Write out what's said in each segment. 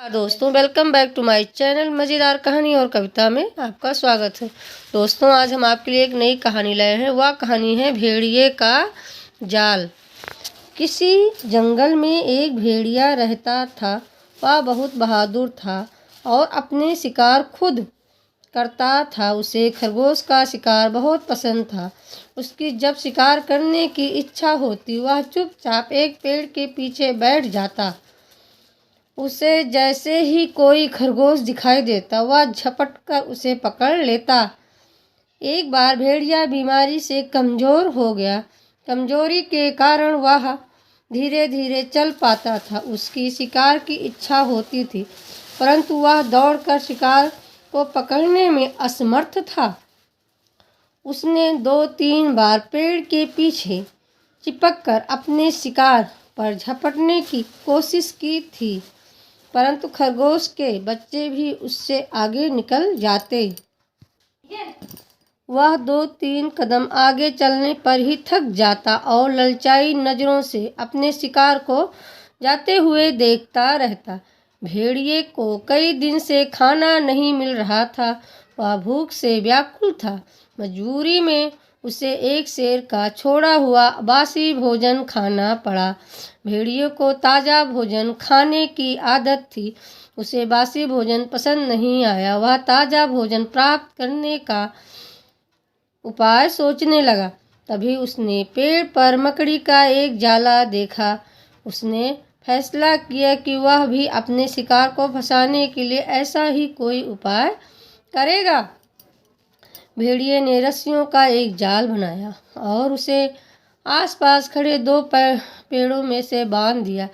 दोस्तों, welcome back to my channel मज़ेदार कहानी और कविता में आपका स्वागत है। दोस्तों, आज हम आपके लिए एक नई कहानी लाए हैं। वह कहानी है भेड़िए का जाल। किसी जंगल में एक भेड़िया रहता था। वह बहुत बहादुर था और अपने शिकार खुद करता था। उसे खरगोश का शिकार बहुत पसंद था। उसकी जब शिकार करने की इच्छा होती, वह चुपचाप एक पेड़ के पीछे बैठ जाता। उसे जैसे ही कोई खरगोश दिखाई देता, वह झपट कर उसे पकड़ लेता। एक बार भेड़िया बीमारी से कमज़ोर हो गया। कमजोरी के कारण वह धीरे धीरे चल पाता था। उसकी शिकार की इच्छा होती थी, परंतु वह दौड़कर शिकार को पकड़ने में असमर्थ था। उसने 2-3 बार पेड़ के पीछे चिपककर अपने शिकार पर झपटने की कोशिश की थी, परंतु खरगोश के बच्चे भी उससे आगे निकल जाते। वह 2-3 कदम आगे चलने पर ही थक जाता और ललचाई नज़रों से अपने शिकार को जाते हुए देखता रहता। भेड़िए को कई दिन से खाना नहीं मिल रहा था। वह भूख से व्याकुल था। मजबूरी में उसे एक शेर का छोड़ा हुआ बासी भोजन खाना पड़ा। भेड़िए को ताज़ा भोजन खाने की आदत थी। उसे बासी भोजन पसंद नहीं आया। वह ताज़ा भोजन प्राप्त करने का उपाय सोचने लगा। तभी उसने पेड़ पर मकड़ी का एक जाला देखा। उसने फैसला किया कि वह भी अपने शिकार को फंसाने के लिए ऐसा ही कोई उपाय करेगा। भेड़िए ने रस्सियों का एक जाल बनाया और उसे आसपास खड़े 2 पेड़ों में से बांध दिया।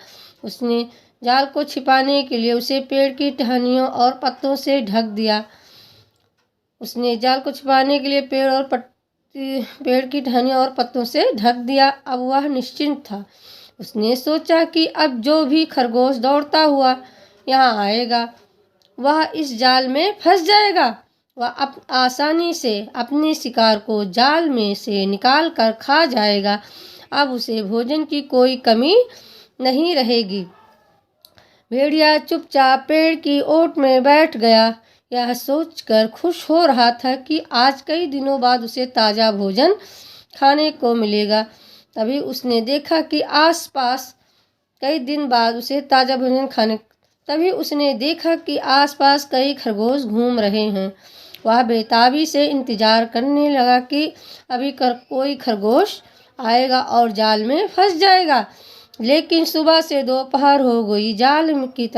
उसने जाल को छिपाने के लिए उसे पेड़ की टहनियों और पत्तों से ढक दिया। उसने जाल को छिपाने के लिए पेड़ की टहनियों और पत्तों से ढक दिया। अब वह निश्चिंत था। उसने सोचा कि अब जो भी खरगोश दौड़ता हुआ यहाँ आएगा, वह इस जाल में फंस जाएगा। वह आसानी से अपने शिकार को जाल में से निकाल कर खा जाएगा। अब उसे भोजन की कोई कमी नहीं रहेगी। भेड़िया चुपचाप पेड़ की ओट में बैठ गया। यह सोचकर खुश हो रहा था कि आज कई दिनों बाद उसे ताज़ा भोजन खाने को मिलेगा। तभी उसने देखा कि आसपास कई खरगोश घूम रहे हैं। वह बेताबी से इंतजार करने लगा कि अभी कोई खरगोश आएगा और जाल में फंस जाएगा। लेकिन सुबह से दोपहर हो गई, जाल की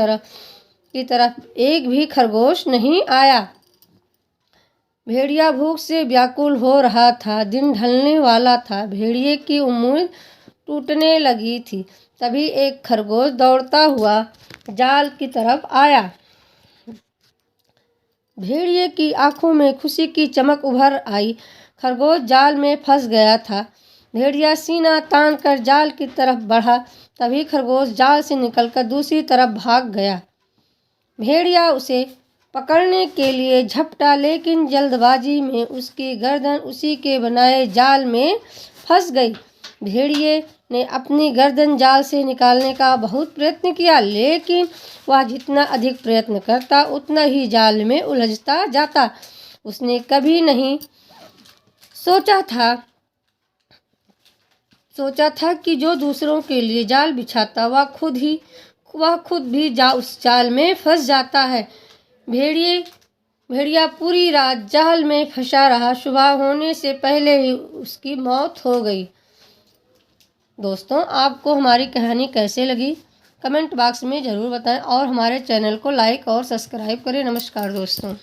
तरफ एक भी खरगोश नहीं आया। भेड़िया भूख से व्याकुल हो रहा था। दिन ढलने वाला था। भेड़िए की उम्मीद टूटने लगी थी। तभी एक खरगोश दौड़ता हुआ जाल की तरफ आया। भेड़िए की आंखों में खुशी की चमक उभर आई। खरगोश जाल में फंस गया था। भेड़िया सीना तान कर जाल की तरफ बढ़ा। तभी खरगोश जाल से निकलकर दूसरी तरफ भाग गया। भेड़िया उसे पकड़ने के लिए झपटा, लेकिन जल्दबाजी में उसकी गर्दन उसी के बनाए जाल में फंस गई। भेड़िए ने अपनी गर्दन जाल से निकालने का बहुत प्रयत्न किया, लेकिन वह जितना अधिक प्रयत्न करता, उतना ही जाल में उलझता जाता। उसने कभी नहीं सोचा था कि जो दूसरों के लिए जाल बिछाता, वह खुद भी उस जाल में फंस जाता है। भेड़िया पूरी रात जाल में फंसा रहा। सुबह होने से पहले ही उसकी मौत हो गई। दोस्तों, आपको हमारी कहानी कैसे लगी, कमेंट बॉक्स में ज़रूर बताएं और हमारे चैनल को लाइक और सब्सक्राइब करें। नमस्कार दोस्तों।